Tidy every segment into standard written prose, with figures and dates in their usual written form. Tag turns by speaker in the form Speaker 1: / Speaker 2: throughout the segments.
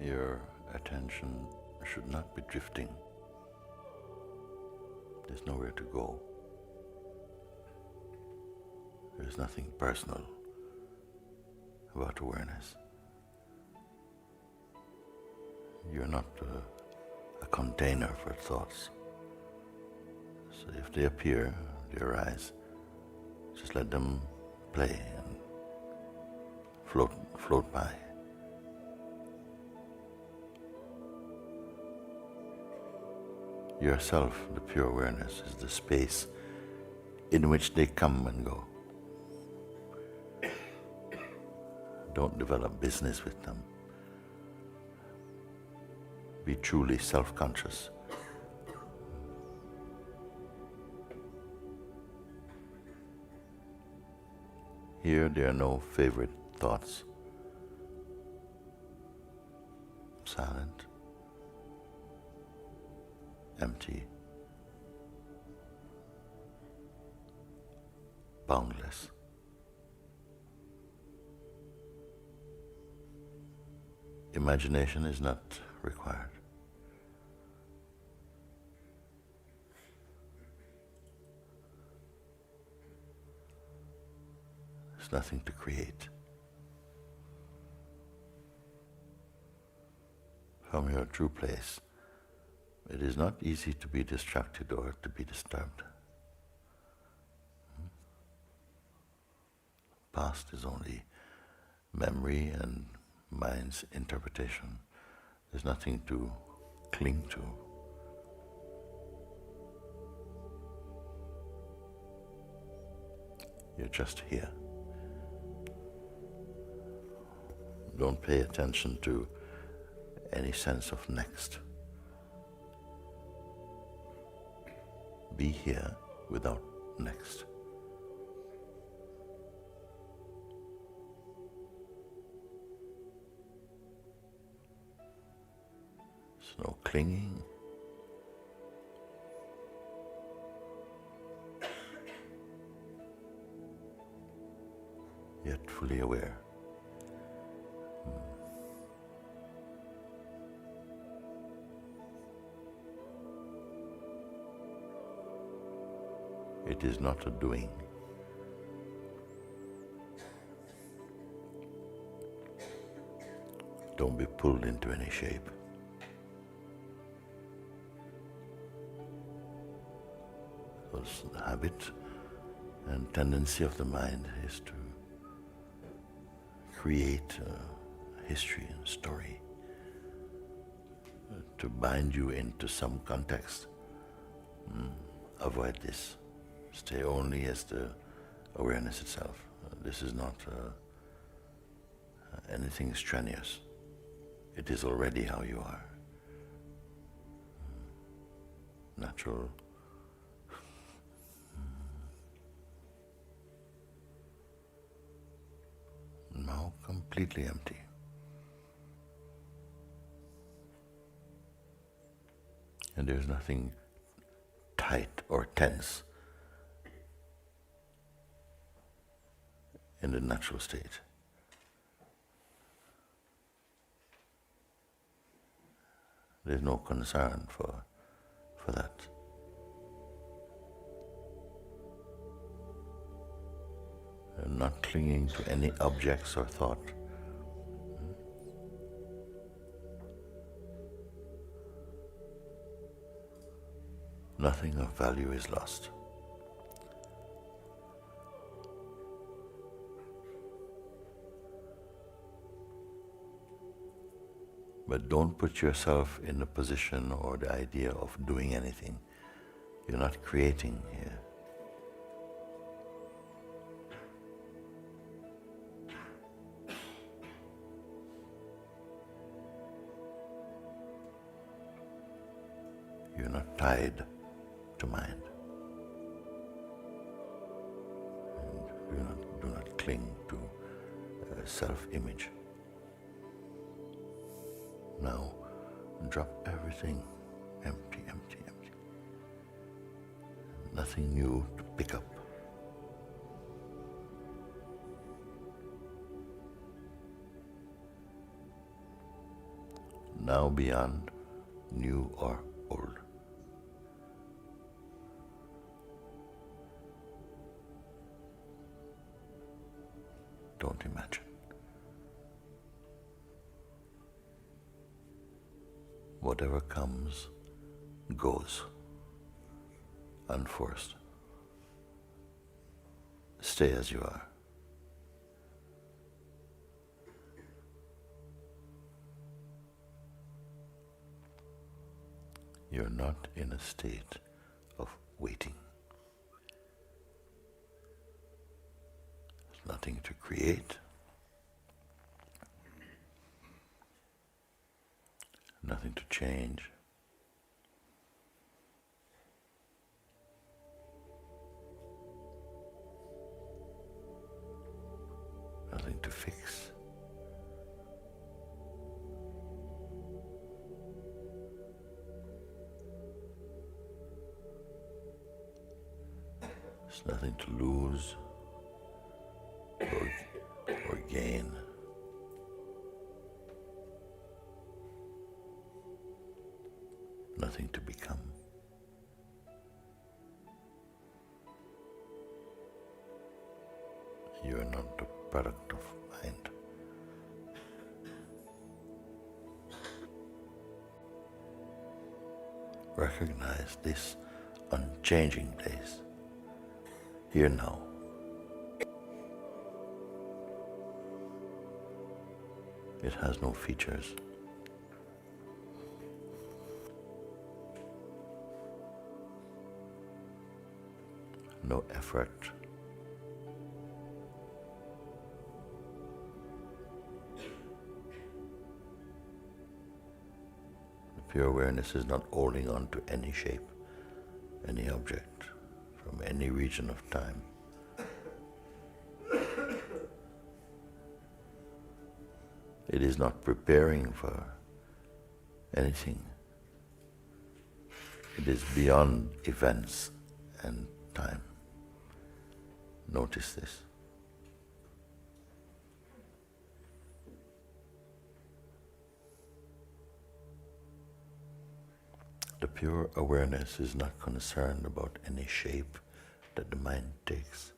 Speaker 1: Your attention should not be drifting. There's nowhere to go. There's nothing personal about awareness. You're not a container for thoughts. So if they appear, they arise, just let them play and float by. Yourself, the pure awareness, is the space in which they come and go. Don't develop business with them. Be truly self-conscious. Here there are no favorite thoughts. Silent, empty, boundless. Imagination is not required. There's nothing to create. From your true place, it is not easy to be distracted or to be disturbed. Past is only memory and mind's interpretation. There's nothing to cling to. You're just here. Don't pay attention to any sense of next. Be here without next. There's no clinging. Yet fully aware. It is not a doing. Don't be pulled into any shape. Because the habit and tendency of the mind is to create a history and story, to bind you into some context. Avoid this. Stay only as the awareness itself. This is not anything strenuous. It is already how you are. Natural. Now completely empty. And there's nothing tight or tense in the natural state. There's no concern for that. And not clinging to any objects or thought. Nothing of value is lost. But don't put yourself in the position or the idea of doing anything. You're not creating here. You're not tied to mind. And do not cling to self-image. Now, drop everything, empty, empty, empty. Nothing new to pick up. now beyond new or old. Don't imagine. Whatever comes, goes, unforced. Stay as you are. You're not in a state of waiting. There's nothing to create, nothing to change. Nothing to fix. There's nothing to lose or gain. Nothing to become. You are not the product of mind. Recognize this unchanging place, here now. It has no features. No effort. Pure awareness is not holding on to any shape, any object, from any region of time. It is not preparing for anything. It is beyond events and time. Notice this. The pure awareness is not concerned about any shape that the mind takes.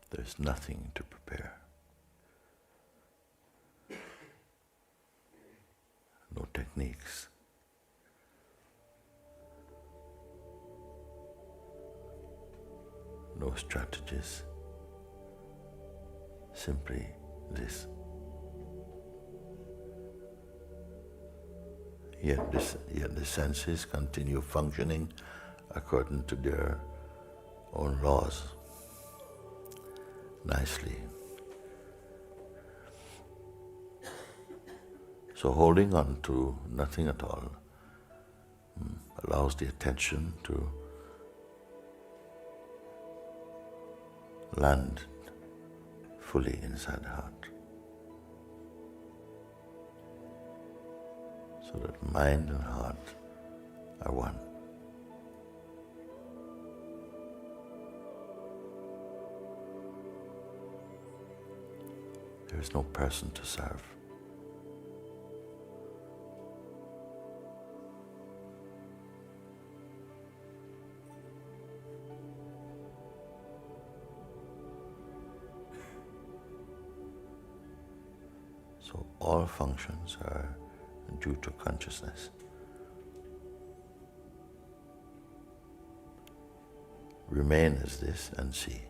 Speaker 1: There's nothing to prepare. No techniques. No strategies. Simply this. Yet the senses continue functioning according to their own laws, nicely. So holding on to nothing at all allows the attention to land fully inside the heart. So that mind and heart are one. There is no person to serve. So all functions are due to consciousness. Remain as this and see.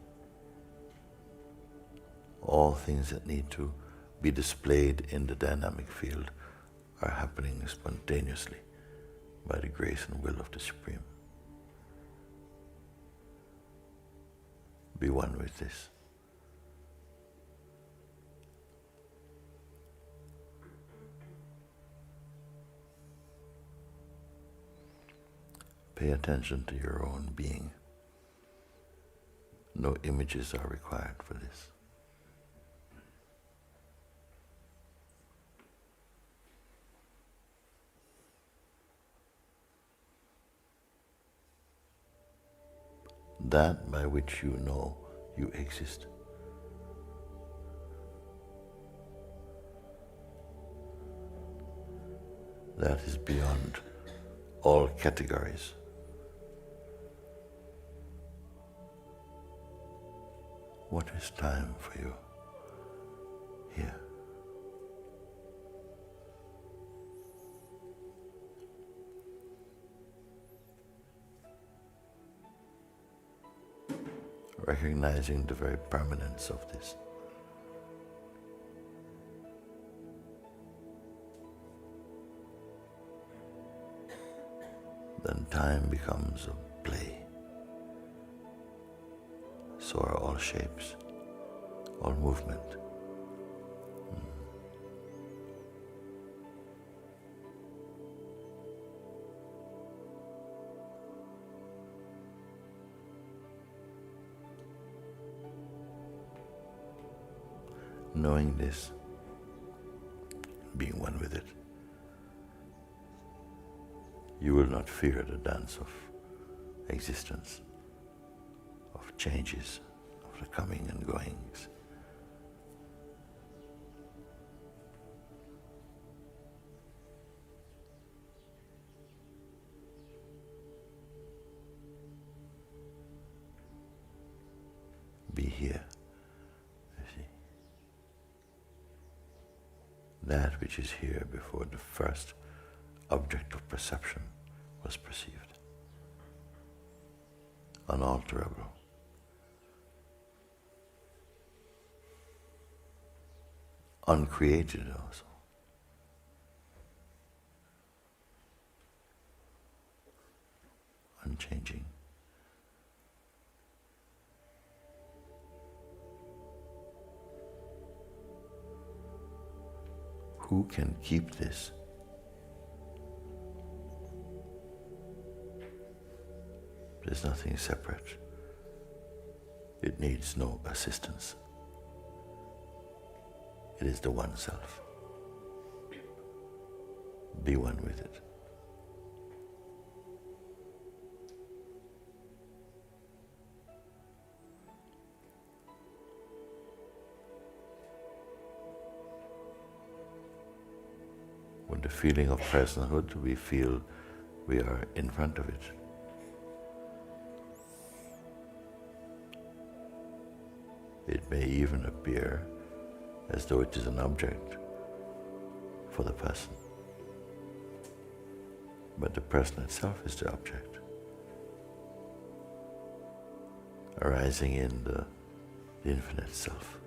Speaker 1: All things that need to be displayed in the dynamic field are happening spontaneously by the grace and will of the Supreme. Be one with this. Pay attention to your own being. No images are required for this. That by which you know you exist. that is beyond all categories. What is time for you here? Recognizing the very permanence of this. Then time becomes a play. So are all shapes, all movement. Knowing this, being one with it, you will not fear the dance of existence, of changes, of the coming and goings. Be here, you see. That which is here before the first object of perception was perceived. Unalterable. Uncreated also. Unchanging. Who can keep this? There's nothing separate. It needs no assistance. It is the one self. Be one with it. With the feeling of personhood, we feel we are in front of it. It may even appear as though it is an object for the person. But the person itself is the object, arising in the infinite self.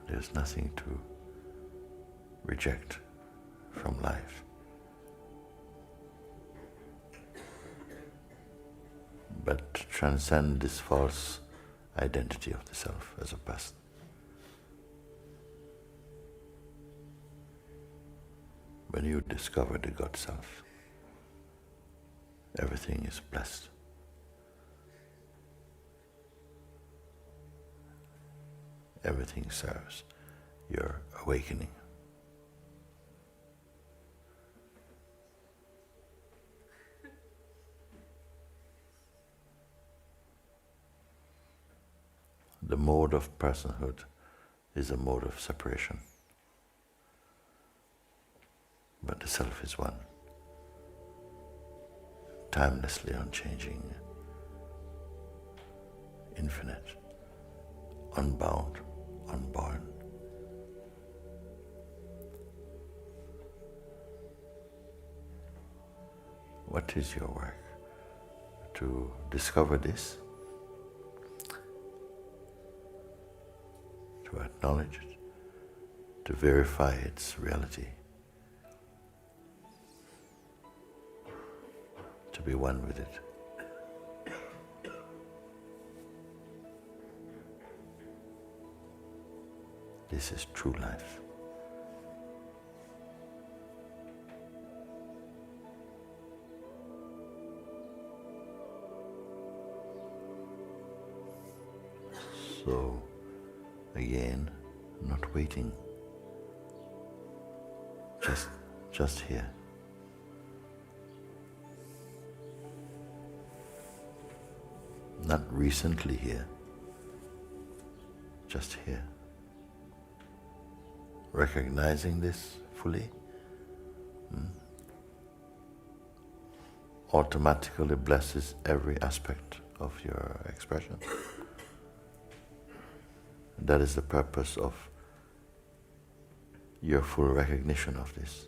Speaker 1: There's nothing to reject from life. But to transcend this false identity of the self as a person. When you discover the God self, everything is blessed. Everything serves your awakening. The mode of personhood is a mode of separation. But the self is one, timelessly unchanging, infinite, unbound, unborn. What is your work? To discover this, to acknowledge it, to verify its reality, to be one with it. This is true life. So, again, not waiting, just here. not recently here, just here. Recognizing this fully automatically blesses every aspect of your expression. That is the purpose of your full recognition of this,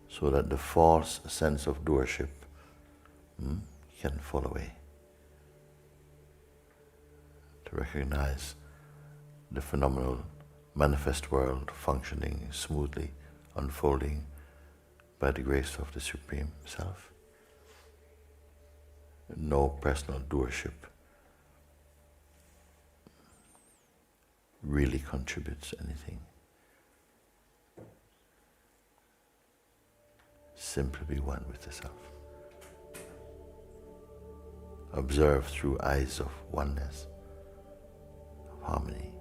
Speaker 1: so that the false sense of doership can fall away. To recognize the phenomenal manifest world functioning smoothly, unfolding by the grace of the Supreme Self. No personal doership really contributes anything. Simply be one with the Self. Observe through eyes of oneness, of harmony.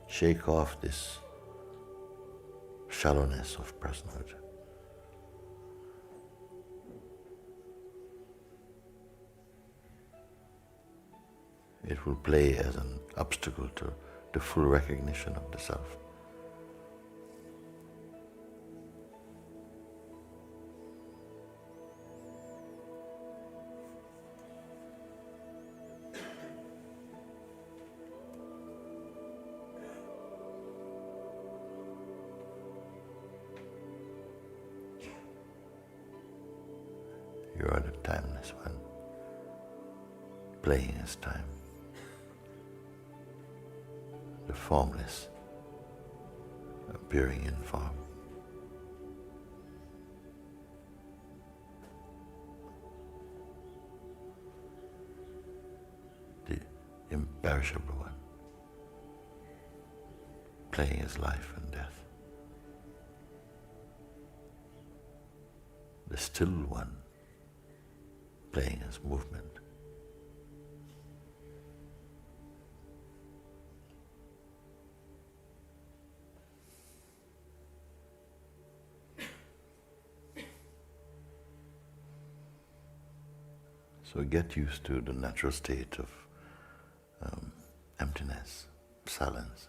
Speaker 1: Shake off this shallowness of personhood. It will play as an obstacle to the full recognition of the Self. You are the timeless one, playing as time. The formless, appearing in form. The imperishable one, playing as life and death. The still one, playing as movement. So get used to the natural state of emptiness, silence.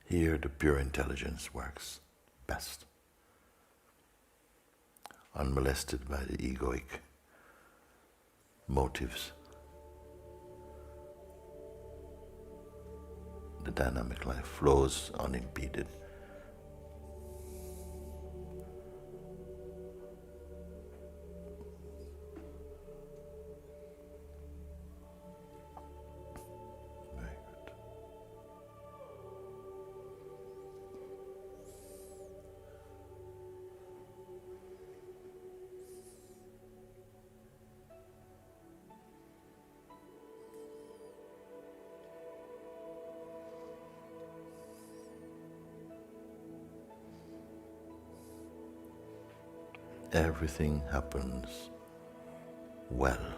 Speaker 1: Here the pure intelligence works best, unmolested by the egoic motives. The dynamic life flows unimpeded. Everything happens well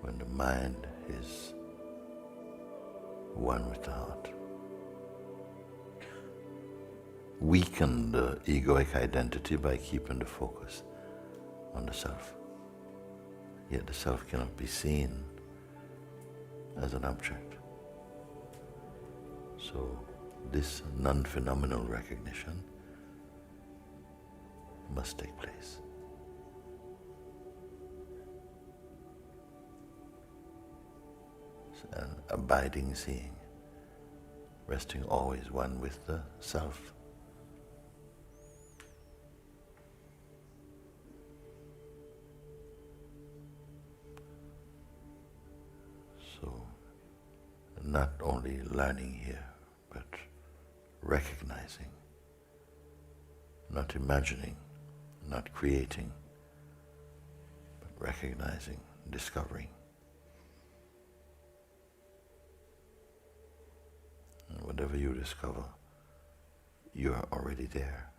Speaker 1: when the mind is one with the heart. Weaken the egoic identity by keeping the focus on the Self. Yet the Self cannot be seen as an object. So this non-phenomenal recognition must take place. It's an abiding seeing, resting always one with the Self. So, not only learning here, but recognizing, not imagining, not creating, but recognizing, discovering. And whatever you discover, you are already there.